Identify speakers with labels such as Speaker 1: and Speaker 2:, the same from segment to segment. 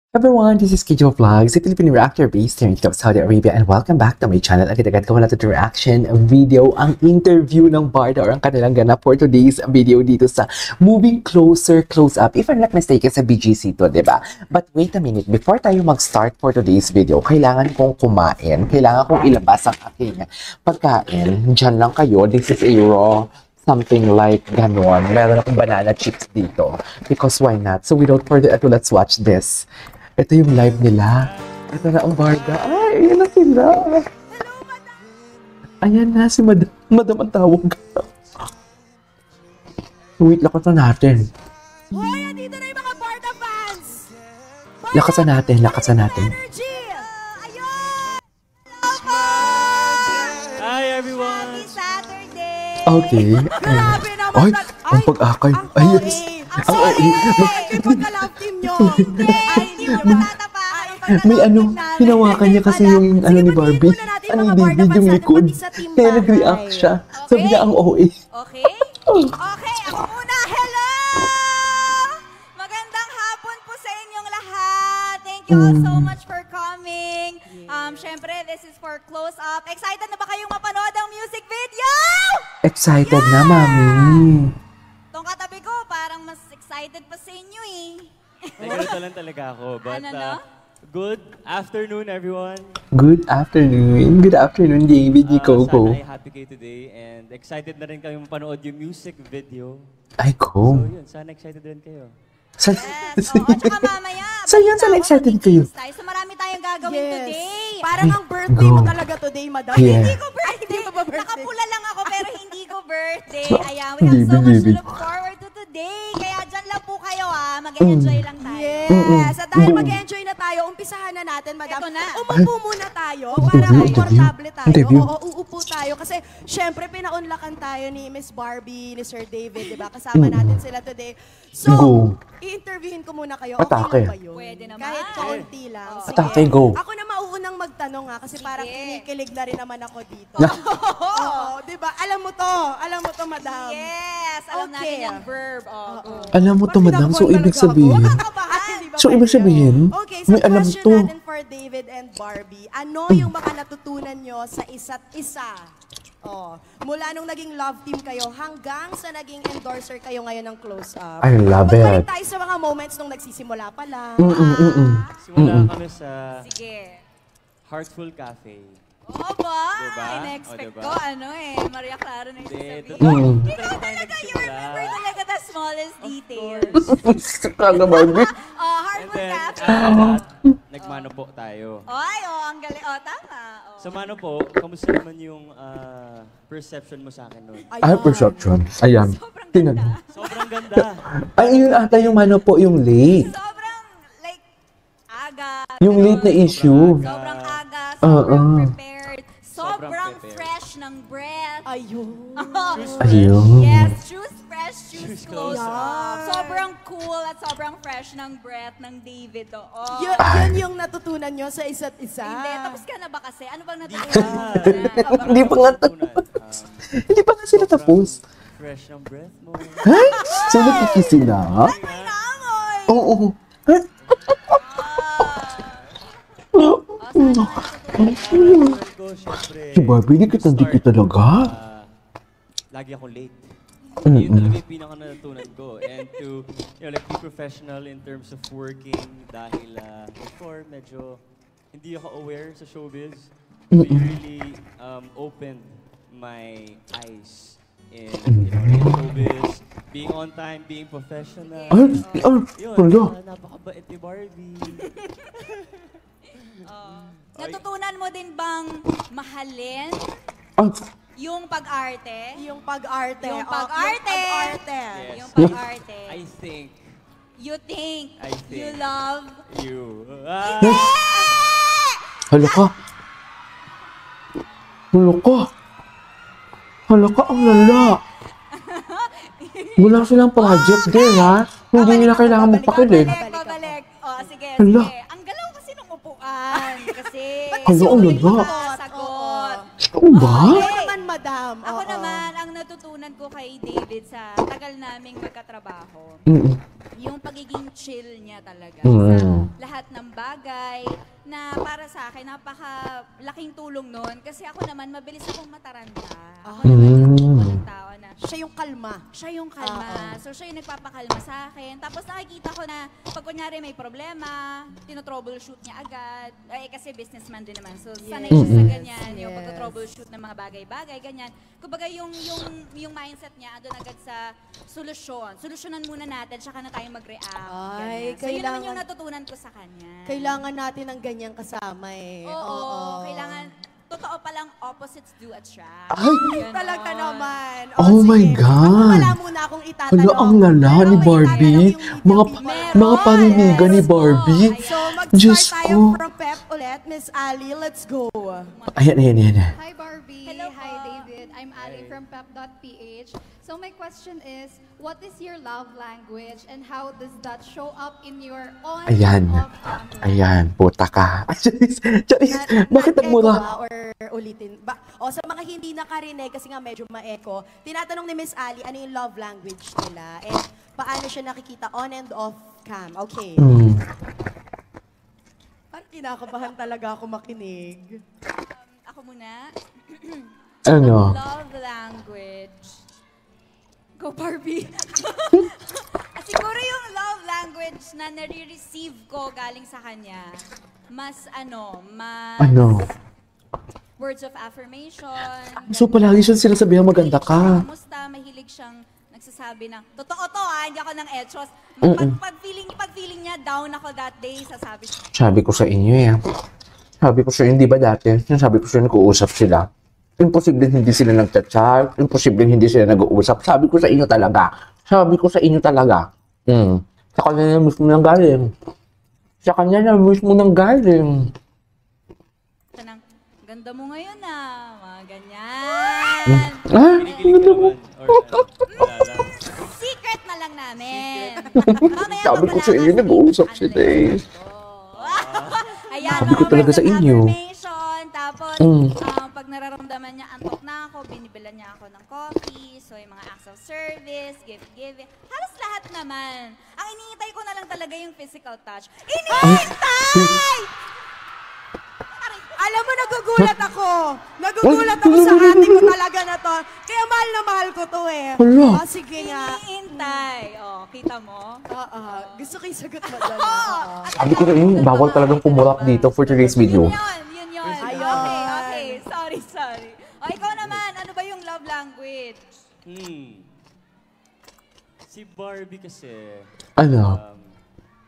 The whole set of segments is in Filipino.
Speaker 1: Everyone, this is Kijo Vlogs, a Filipino reactor based here in Saudi Arabia, and welcome back to my channel. Agad-agad ko na ito reaction video, ang interview ng Barda or ang kanilang ganap for today's video dito sa Moving Closer, Close Up. If I'm not mistaken, sa BGC to, diba? But wait a minute, before tayo mag-start for today's video, kailangan kong kumain, kailangan kong ilabas ang aking pagkain. Diyan lang kayo, this is a raw something like ganon. Meron akong banana chips dito. Because why not? So without further ado, let's watch this. Ito yung live nila. Ito na ang Barda. Ay, ayan na sila. Ayan na si Madam. Madam ang tawag. Wait, lakasan natin.
Speaker 2: Hoy, andito na yung mga Barda fans!
Speaker 1: Lakasan natin, lakasan natin.
Speaker 2: Energy! Ayun! Hello po!
Speaker 3: Hi everyone!
Speaker 2: Happy Saturday!
Speaker 1: Okay.
Speaker 2: Grabe naman!
Speaker 1: Ay, ang pag-akay. Ay, yes.
Speaker 2: Ang sorry! Yung pagka-love team nyo! Ay, hindi nyo matatapakan yung pagka-love
Speaker 1: May ano,
Speaker 2: team namin.
Speaker 1: hinawakan niya kasi yung ano ni Barbie.
Speaker 2: Sige, natin
Speaker 1: Ano
Speaker 2: mga
Speaker 1: yung
Speaker 2: Barda
Speaker 1: David yung
Speaker 2: fans,
Speaker 1: likod.
Speaker 2: pati sa team
Speaker 1: Kaya
Speaker 2: bahay.
Speaker 1: nag-react siya. Sabi
Speaker 2: Okay.
Speaker 1: niya ang OA.
Speaker 2: Okay? Okay, ako muna. Hello! Magandang hapon po sa inyong lahat. Thank you all so much for coming. Syempre, this is for Close Up. Excited na ba kayong mapanood ang music video?
Speaker 1: Excited na, Mami.
Speaker 2: Tong katabi ko, parang mas excited pa sa inyo eh.
Speaker 3: Nagkalito lang talaga ako. But
Speaker 2: Ano, no?
Speaker 3: good afternoon everyone.
Speaker 1: Good afternoon. Good afternoon, David. Coco.
Speaker 3: Sana ay happy kayo today and excited na rin kayo mapanood yung music video.
Speaker 1: Ay,
Speaker 3: So
Speaker 1: ko.
Speaker 3: yun, sana excited rin kayo.
Speaker 2: Yes. Oo, at saka mamaya.
Speaker 1: So yun, saan excited kayo?
Speaker 2: So marami tayong gagawin today.
Speaker 4: Parang ang birthday mo
Speaker 1: Go.
Speaker 4: talaga today, madam.
Speaker 1: Yeah.
Speaker 2: Hindi ko birthday.
Speaker 4: Hindi mo ba birthday?
Speaker 2: Nakapula lang ako pero hindi ko birthday. Ayan, we have
Speaker 1: Baby,
Speaker 2: so much to
Speaker 1: baby.
Speaker 2: look forward to today. Kaya dyan lang po kayo mag-enjoy lang tayo.
Speaker 4: Yes. At dahil mag-enjoy na tayo, umpisahan na natin, madam.
Speaker 2: Eto na.
Speaker 4: Umupo muna tayo para
Speaker 1: Interview,
Speaker 4: komportable tayo.
Speaker 1: interview.
Speaker 4: Oo, uupo tayo. Kasi syempre, pinaunlakan tayo ni Miss Barbie, ni Sir David, di ba? Kasama natin sila today. So,
Speaker 1: Go.
Speaker 4: i-interviewin ko muna kayo.
Speaker 1: Atake.
Speaker 4: Okay lang ba yun?
Speaker 2: Pwede naman.
Speaker 4: Kahit kaunti lang. Sige.
Speaker 1: Atake, go.
Speaker 4: Ako na mauunang magtanong kasi parang kinikilig na rin naman ako dito.
Speaker 1: Na-
Speaker 4: Oo, di ba? Alam mo to. Alam mo to, madam.
Speaker 2: Yes, alam
Speaker 4: Okay.
Speaker 2: natin yung verb. Oh,
Speaker 1: Alam mo to,
Speaker 4: Ba't
Speaker 1: madam. So,
Speaker 4: kinakabahan
Speaker 1: ibig
Speaker 4: talaga ako?
Speaker 1: sabihin,
Speaker 4: Ay, di ba
Speaker 1: So, ibig
Speaker 4: pwede
Speaker 1: sabihin,
Speaker 4: yun? Okay, so
Speaker 1: may alam
Speaker 4: question
Speaker 1: to.
Speaker 4: natin for David and Barbie. Ano yung mga natutunan nyo sa isa't isa? Oh, mula nung naging love team kayo hanggang sa naging endorser kayo ngayon ng Close Up.
Speaker 1: I love
Speaker 4: Magbalik
Speaker 1: it.
Speaker 4: tayo sa mga moments nung nagsisimula pa lang.
Speaker 3: Simula kami sa
Speaker 2: sige.
Speaker 3: Heartful Cafe.
Speaker 2: Oo ba?
Speaker 3: Diba?
Speaker 2: In-expect
Speaker 3: O, diba?
Speaker 2: ko, Maria Clara na yung
Speaker 3: Hindi,
Speaker 2: sasabihin.
Speaker 3: doon
Speaker 2: Ikaw
Speaker 3: tayo
Speaker 2: talaga, you
Speaker 3: nagsimula.
Speaker 2: remember talaga the smallest details.
Speaker 1: Kala, Barbie.
Speaker 2: Oh,
Speaker 3: And
Speaker 2: Hardwood
Speaker 3: then,
Speaker 2: Cafe.
Speaker 3: after that, nagmano po tayo.
Speaker 2: Ay, ang galing. Oh, tama. Oh.
Speaker 3: Sa mano po, kamusta naman yung perception mo sa akin noon?
Speaker 1: Ay, perception. Ayan.
Speaker 2: Sobrang
Speaker 1: Tinan
Speaker 2: ganda.
Speaker 1: mo.
Speaker 3: Sobrang ganda.
Speaker 1: Ay, yun ata yung ano po, yung late.
Speaker 2: Sobrang, like, aga.
Speaker 1: Yung late na issue.
Speaker 2: Sobrang aga,
Speaker 1: Oo.
Speaker 2: sobrang prepared,
Speaker 3: Sobrang
Speaker 2: sobrang
Speaker 3: prepared.
Speaker 2: fresh ng breath.
Speaker 4: Ayun.
Speaker 1: Ayun.
Speaker 2: Yes, choose fresh, choose
Speaker 3: Choose
Speaker 2: close
Speaker 3: close
Speaker 2: up. Sobrang cool at sobrang fresh ng breath ng David. Oo.
Speaker 4: Yun yung natutunan nyo sa isa't isa.
Speaker 2: Hindi, tapos ka na ba kasi? Ano bang natutunan mo?
Speaker 1: Hindi pa nga Hindi pa nga sila tapos.
Speaker 3: Fresh ng breath mo.
Speaker 1: Ay, so nakikisi na?
Speaker 2: May naamoy!
Speaker 1: Oo.
Speaker 3: Ko, syempre,
Speaker 1: Si Barbie, di kita talaga.
Speaker 3: lagi akong late.
Speaker 1: Mm-mm.
Speaker 3: Yun talaga yung pinaka natutunan ko. And to, like, be professional in terms of working dahil before, medyo hindi ako aware sa showbiz. So you really opened my eyes in, in showbiz, being on time, being professional.
Speaker 1: Ay,
Speaker 3: Yun,
Speaker 1: wala.
Speaker 3: napakabait ni Barbie.
Speaker 2: Natutunan mo din bang mahalin
Speaker 1: Ay,
Speaker 2: yung pag-arte?
Speaker 4: Yung pag-arte.
Speaker 2: Yung
Speaker 4: Oh,
Speaker 2: pag-arte.
Speaker 4: Yung pag-arte.
Speaker 3: Yes.
Speaker 2: Yung pag-arte.
Speaker 3: I think
Speaker 2: You think,
Speaker 3: I
Speaker 2: you
Speaker 3: think.
Speaker 2: love,
Speaker 3: you.
Speaker 1: hala ka. Hala ka. Hala ka, ang lala. Wala silang project din, ha? Hindi nila kailangan magpakilig.
Speaker 2: Babalik. Oh, sige,
Speaker 1: Hala.
Speaker 2: sige. Ang galaw kasi nung upuan. Kasi,
Speaker 1: Hala, ang lala.
Speaker 2: sagot.
Speaker 1: Oo ba?
Speaker 4: Ako naman, madam.
Speaker 2: Ako
Speaker 4: Oo.
Speaker 2: naman, ang natutunan ko kay David sa tagal naming magkatrabaho,
Speaker 1: Mm-mm.
Speaker 2: yung pagiging chill niya talaga
Speaker 1: Mm.
Speaker 2: sa lahat lahat ng bagay na para sa akin, napaka-laking tulong nun. Kasi ako naman, mabilis akong mataranta. Ako naman yung tipo ng tao na
Speaker 4: Siya yung kalma.
Speaker 2: siya yung kalma. So, siya yung nagpapakalma sa akin. Tapos nakikita ko na pag kunyari may problema, tinotroubleshoot niya agad. Eh, kasi businessman din naman. So, sanay siya sa ganyan. Yung
Speaker 4: Yes.
Speaker 2: pagtotroubleshoot ng mga bagay-bagay, ganyan. Kumbaga, yung mindset niya, andun agad sa solusyon. Solusyonan muna natin, tsaka na tayo mag-react.
Speaker 4: Ay,
Speaker 2: Ganyan. So, yun naman
Speaker 4: kailangan-
Speaker 2: yung natutunan ko sa kanya.
Speaker 4: Kailangan natin ng ganyang kasama eh.
Speaker 2: Oo, kailangan, totoo palang opposites do attract.
Speaker 1: Ay!
Speaker 2: Ganon.
Speaker 4: Talaga naman.
Speaker 1: Oh my
Speaker 4: sige.
Speaker 1: God.
Speaker 4: Ako wala muna akong itatanong.
Speaker 1: Hala, ang lala
Speaker 4: Pero
Speaker 1: ni
Speaker 4: may
Speaker 1: Barbie.
Speaker 4: itatanong yung
Speaker 1: Mga,
Speaker 4: media
Speaker 2: Meron.
Speaker 1: mga parinigan ni
Speaker 2: Yes.
Speaker 1: Barbie.
Speaker 2: Oh,
Speaker 4: So,
Speaker 1: Diyos
Speaker 4: mag-start tayo
Speaker 1: ko.
Speaker 4: from Pep ulit. Miss Ali, let's go.
Speaker 1: Ayan, ayan, ayan.
Speaker 5: Hi Barbie.
Speaker 2: Hello
Speaker 5: Hi
Speaker 2: po.
Speaker 5: David. I'm Ali from pep.ph. So my question is, what is your love language and how does that show up in your on
Speaker 1: Ayan.
Speaker 5: and off camera?
Speaker 1: Ayan, puta ka. Charis, Charis, bakit ang
Speaker 4: Na-echo
Speaker 1: mura?
Speaker 4: ba or ulitin? O sa mga hindi nakarinig, kasi nga medyo ma-echo, tinatanong ni Miss Ali, ano yung love language nila? And paano siya nakikita on and off cam? Okay. Parang kinakabahan talaga ako makinig.
Speaker 2: Ako muna.
Speaker 1: Ano?
Speaker 2: Love language. Go Barbie. Siguro yung love language na nare-receive ko galing sa kanya, mas
Speaker 1: Ano?
Speaker 2: words of affirmation.
Speaker 1: So palagi siya sinasabihan maganda ka.
Speaker 2: Kamusta? Mahilig siyang nagsasabi ng, totoo to hindi ako ng etchos. Pag feeling niya down ako that day, sasabi siya.
Speaker 1: Sabi ko sa inyo eh. Sabi ko sa inyo, di ba dati? Sabi ko sa inyo, nag-uusap sila. Imposible hindi sila nagchat-chat. Imposible hindi sila nag-uusap. Sabi ko sa inyo talaga. Sabi ko sa inyo talaga. Sa kanya na mismo nang galing. Sa kanya na mismo nang galing.
Speaker 2: Siya ng, ganda mo ngayon mga ganyan.
Speaker 1: Ah,
Speaker 3: Kinikilig ka naman. Or wala lang.
Speaker 2: Secret na lang namin. Mamaya
Speaker 1: Sabi ko sa inyo,
Speaker 2: papalakas
Speaker 1: nag-uusap
Speaker 2: sa
Speaker 1: sila eh.
Speaker 2: Ayan,
Speaker 1: Sabi ko
Speaker 2: mga
Speaker 1: talaga
Speaker 2: words
Speaker 1: sa
Speaker 2: of
Speaker 1: inyo.
Speaker 2: affirmation. Tapos, pag nararamdaman niya, antok na ako, binibilan niya ako ng coffee. So, yung mga acts of service, gift-giving. Halos lahat naman. Ang iniintay ko na lang talaga yung physical touch. Iniintay!
Speaker 4: Alam mo, nagugulat ako. Nagugulat ako sa ate ko talaga na to. Kaya mahal na mahal ko to eh.
Speaker 1: Hala.
Speaker 4: Sige nga.
Speaker 2: Iniintay. Kita mo?
Speaker 4: Gusto ko yung sagot mo doon.
Speaker 1: Sabi ko sa inyo, bawal talagang pumurap dito for today's video.
Speaker 2: Yun yun.
Speaker 4: Ayun.
Speaker 2: Okay. Sorry. O, ikaw naman, ano ba yung love language?
Speaker 3: Si Barbie kasi,
Speaker 1: Ano?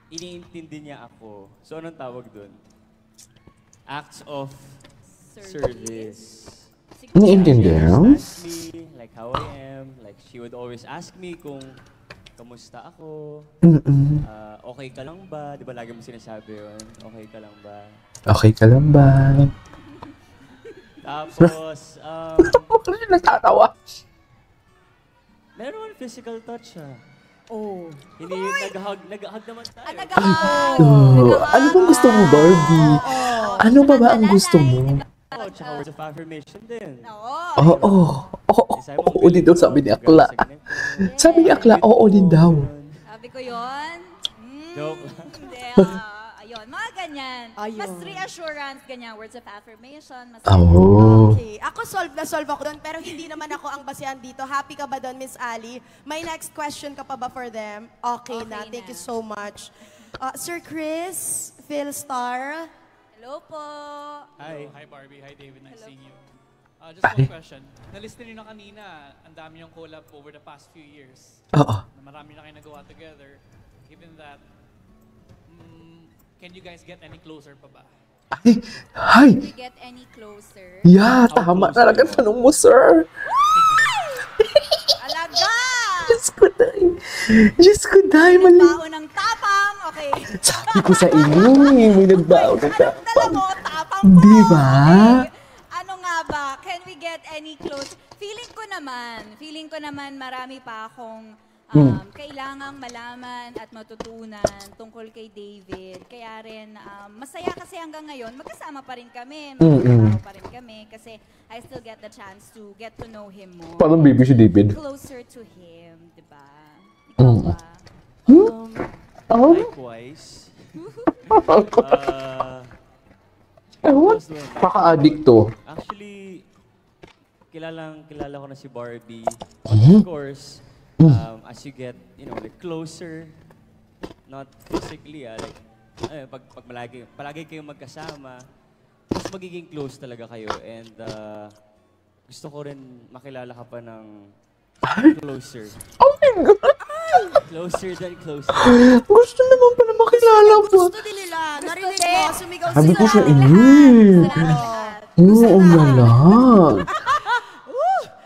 Speaker 3: iniintindi niya ako. So, anong tawag dun? Acts of service.
Speaker 1: Iniintindihan?
Speaker 3: Ask me, like how I am. Like, she would always ask me kung kamusta ako. Okay ka lang ba? Di ba lagi mo sinasabi yun? Okay ka lang ba?
Speaker 1: Okay ka lang ba?
Speaker 3: Tapos,
Speaker 1: Bakit nagtatawa?
Speaker 3: meron physical touch siya.
Speaker 4: Oh.
Speaker 3: Hindi, nag-hug naman tayo.
Speaker 1: Ano bang gusto mo, Barbie? Ano pa ba ang gusto mo?
Speaker 3: Oh, tsaka words of affirmation din.
Speaker 1: Oo din daw, sabi ni Akla. Sabi ni Akla, oo din daw.
Speaker 2: Sabi ko yun.
Speaker 3: Joke lang.
Speaker 2: Hindi. Ayun, mga ganyan.
Speaker 4: Ayun.
Speaker 2: Mas reassurance, ganyan. Words of affirmation. Mas
Speaker 1: Oh.
Speaker 4: Okay. Ako solve ako doon, pero hindi naman ako ang basehan dito. Happy ka ba doon, Miss Ali? May next question ka pa ba for them? Okay, na.
Speaker 2: Okay
Speaker 4: Thank
Speaker 2: na.
Speaker 4: you so much. Sir Chris, Philstar.
Speaker 2: Hello po.
Speaker 3: Hi.
Speaker 6: Hi Barbie, hi David, nice seeing you. Just one question. Na-listen niyo na kanina, ang dami yung collab over the past few years.
Speaker 1: Oo.
Speaker 6: Na marami na kayo nagawa together. Given that, can you guys get any closer pa ba?
Speaker 1: Hi!
Speaker 2: We get any closer?
Speaker 1: Yeah, tama talaga tanong mo, sir.
Speaker 2: Alaga!
Speaker 1: Diyos ko, dahil mali.
Speaker 2: Nagbaon ng tapang. Okay.
Speaker 1: Sabi ko sa inyo, may nagbaon ng
Speaker 2: Anong dala
Speaker 1: tapang.
Speaker 2: mo? Tapang mo.
Speaker 1: Di ba?
Speaker 2: Okay. Ano nga ba? Can we get any close? Feeling ko naman marami pa akong kailangang malaman at matutunan tungkol kay David. Kaya rin, masaya kasi hanggang ngayon, magkasama pa rin kami, magkasama pa rin kami, kasi I still get the chance to get to know him more.
Speaker 1: Parang baby si David.
Speaker 2: Closer to him, di ba? Ikaw ba?
Speaker 3: Likewise.
Speaker 1: What?
Speaker 3: close one.
Speaker 1: Kaka-addict to.
Speaker 3: Actually, kilala ko na si Barbie.
Speaker 1: Mhm.
Speaker 3: Of course, as you get, like closer, not physically, like, pag palagi kayong magkasama, mas magiging close talaga kayo. And gusto ko rin makilala ka pa ng closer.
Speaker 1: Oh my God!
Speaker 3: Closer than closer.
Speaker 1: Gusto naman pala makilala po.
Speaker 4: Gusto din nila. Narinig mo, sumigaw
Speaker 1: Sabi ko
Speaker 4: sila.
Speaker 1: sa inyo. Oo, ang lahat.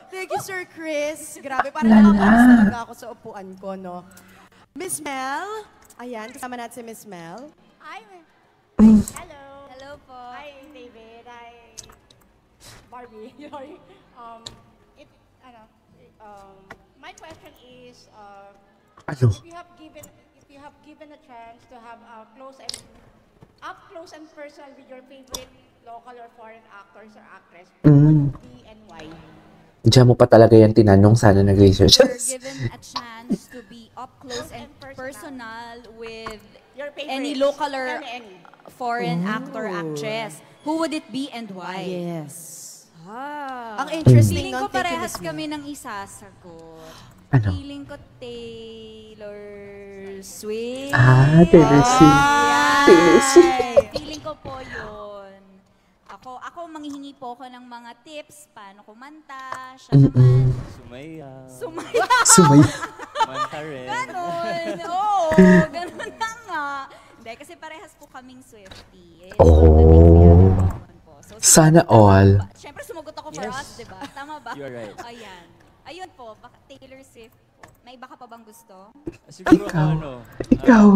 Speaker 4: Thank you, Sir Chris. Grabe, parang nakakamiss talaga ako sa upuan ko, no? Miss Mel. Ayan, kasama natin si Miss Mel.
Speaker 7: Hi, hello.
Speaker 2: Hello po.
Speaker 7: Hi, David. Hi, Barbie. My question is,
Speaker 1: Ano?
Speaker 7: if you have given a chance to have up close and personal with your favorite local or foreign actors or actress, who would it be and why?
Speaker 1: Diyan mo pa talaga yan tinanong, sana nag-research.
Speaker 2: We're given a chance to be up close and personal with
Speaker 7: Your favorite.
Speaker 2: any local or
Speaker 7: Any.
Speaker 2: foreign actor, actress. Who would it be and why?
Speaker 4: Yes.
Speaker 2: Ah.
Speaker 4: Ang interesting
Speaker 2: Feeling
Speaker 4: nun,
Speaker 2: ko
Speaker 4: thank you,
Speaker 2: parehas
Speaker 4: Miss Mel.
Speaker 2: kami ng isasagot.
Speaker 1: Ano?
Speaker 2: Feeling ko Taylor Swift.
Speaker 1: Taylor Swift.
Speaker 2: Yan.
Speaker 1: Taylor Swift.
Speaker 2: Feeling ko po yun. Ako manghihingi po ako ng mga tips, paano kumanta, siya naman.
Speaker 3: Sumaya.
Speaker 1: Sumay.
Speaker 3: Manta rin.
Speaker 2: Ganon. Oo, ganon na nga. Hindi, kasi parehas po kaming Swiftie.
Speaker 1: Sana all.
Speaker 2: Siyempre, sumagot ako for
Speaker 3: Yes.
Speaker 2: us, di ba? Tama ba?
Speaker 3: You are right.
Speaker 2: Ayan. Ayun po, Taylor Swift po. May iba ka pa bang gusto?
Speaker 3: Siguro
Speaker 1: Ikaw.
Speaker 3: ikaw,
Speaker 1: Ikaw.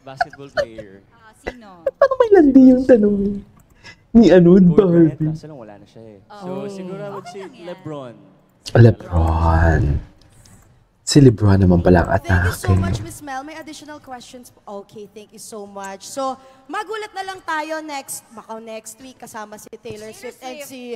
Speaker 3: basketball player.
Speaker 2: Sino?
Speaker 1: Parang may landi yung tanong ni ano,
Speaker 3: Kobe Bryant,
Speaker 1: Barbie.
Speaker 3: kaso lang wala na siya eh. So siguro I would say
Speaker 2: lang yan.
Speaker 3: LeBron.
Speaker 1: Lebron. Si Lebron naman pala ang
Speaker 4: Thank you so
Speaker 1: atake.
Speaker 4: much, Miss Mel. May additional questions? Okay, thank you so much. So, magulat na lang tayo next week kasama si Taylor Swift and si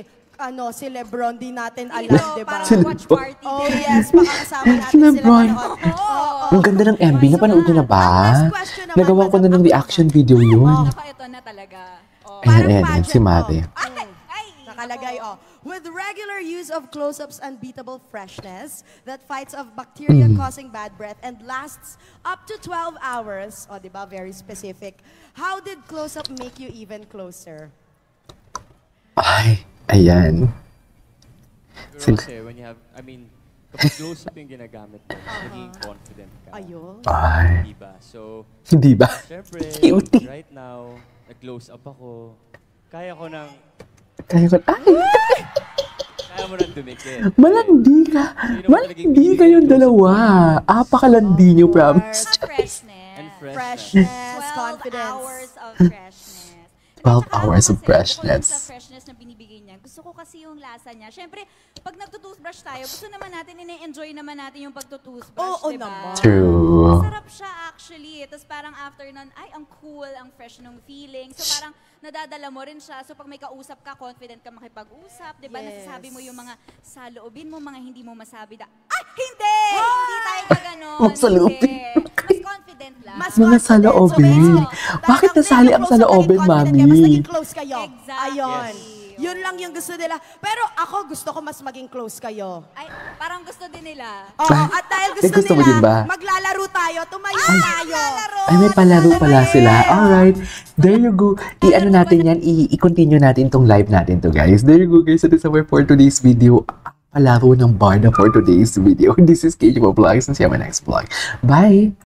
Speaker 4: Lebron din natin alam,
Speaker 2: Dito,
Speaker 4: di ba?
Speaker 2: parang
Speaker 1: Si
Speaker 2: watch
Speaker 1: Lebron.
Speaker 2: party
Speaker 4: Oh
Speaker 2: din.
Speaker 4: yes, makakasama natin sila
Speaker 1: Lebron.
Speaker 4: manood. Oo.
Speaker 1: Ang ganda ng MV. Napanood niyo na ba?
Speaker 4: Ang last question naman,
Speaker 1: Nagawa ko na
Speaker 4: madam.
Speaker 1: ng reaction video yun.
Speaker 2: Naka, ito na talaga. Oh.
Speaker 1: Ayan,
Speaker 4: Parang
Speaker 1: si
Speaker 4: pageant,
Speaker 1: Mari.
Speaker 2: Ay,
Speaker 4: Nakalagay, With regular use of close-ups unbeatable freshness that fights off bacteria causing bad breath and lasts up to 12 hours. Di ba? Very specific. How did close-up make you even closer?
Speaker 1: Ay, ayan.
Speaker 3: Pero kasi when you have, kapag close-up yung ginagamit mo, magiging confident ka.
Speaker 4: Ayun.
Speaker 1: Ay,
Speaker 3: Diba? So,
Speaker 1: hindi ba?
Speaker 3: syempre,
Speaker 1: Cute.
Speaker 3: right now, nag-close up ako. Kaya ko nang,
Speaker 1: Kaya ko,
Speaker 3: kaya mo nang dumikit.
Speaker 1: malandi ka. Malandi kayong dalawa. Apakalandi nyo, promise.
Speaker 2: sa freshness.
Speaker 3: And
Speaker 4: Freshness,
Speaker 2: 12
Speaker 4: confidence.
Speaker 2: hours of freshness.
Speaker 1: 12
Speaker 2: At saka
Speaker 1: hours of
Speaker 2: kasi,
Speaker 1: freshness.
Speaker 2: bukod sa freshness na binibigay niya, gusto ko kasi yung lasa niya. Siyempre, pag nagtutoothbrush tayo, gusto naman natin, ine-enjoy naman natin yung pagtutoothbrush,
Speaker 4: Oo
Speaker 2: diba?
Speaker 4: naman.
Speaker 1: True.
Speaker 2: Masarap siya actually. Tapos parang after nun, ay, ang cool, ang fresh nung feeling. So parang nadadala mo rin siya. So pag may kausap ka, confident ka makipag-usap. Diba?
Speaker 4: Yes.
Speaker 2: Nasasabi mo yung mga saloobin mo, mga hindi mo masabi na, ah, hindi! Hindi tayo gaganon.
Speaker 1: Saloobin.
Speaker 2: Hindi. Mas confident lang.
Speaker 4: Mas
Speaker 1: Mga
Speaker 4: confident.
Speaker 1: saloobin.
Speaker 4: So,
Speaker 1: Bakit
Speaker 4: talagang
Speaker 1: nasali ang
Speaker 4: close up,
Speaker 1: saloobin,
Speaker 4: naging confident
Speaker 1: Mami?
Speaker 4: kayo, Mas naging close kayo.
Speaker 2: Exactly.
Speaker 4: Ayun.
Speaker 2: Yes.
Speaker 4: Yun lang yung gusto nila. Pero ako, gusto ko mas maging close kayo.
Speaker 2: Ay, parang gusto din nila.
Speaker 4: Oo, at dahil gusto
Speaker 1: gusto mo
Speaker 4: nila,
Speaker 1: din ba?
Speaker 4: maglalaro tayo, tumayo tayo.
Speaker 1: Ay, may palaro pala sila. Alright. There you go. I-ano natin yan, i-continue natin tong live natin to, guys. There you go, guys. That is our for today's video. Palaro ng Barda for today's video. This is KJ Vlogs and see you on my next vlog. Bye!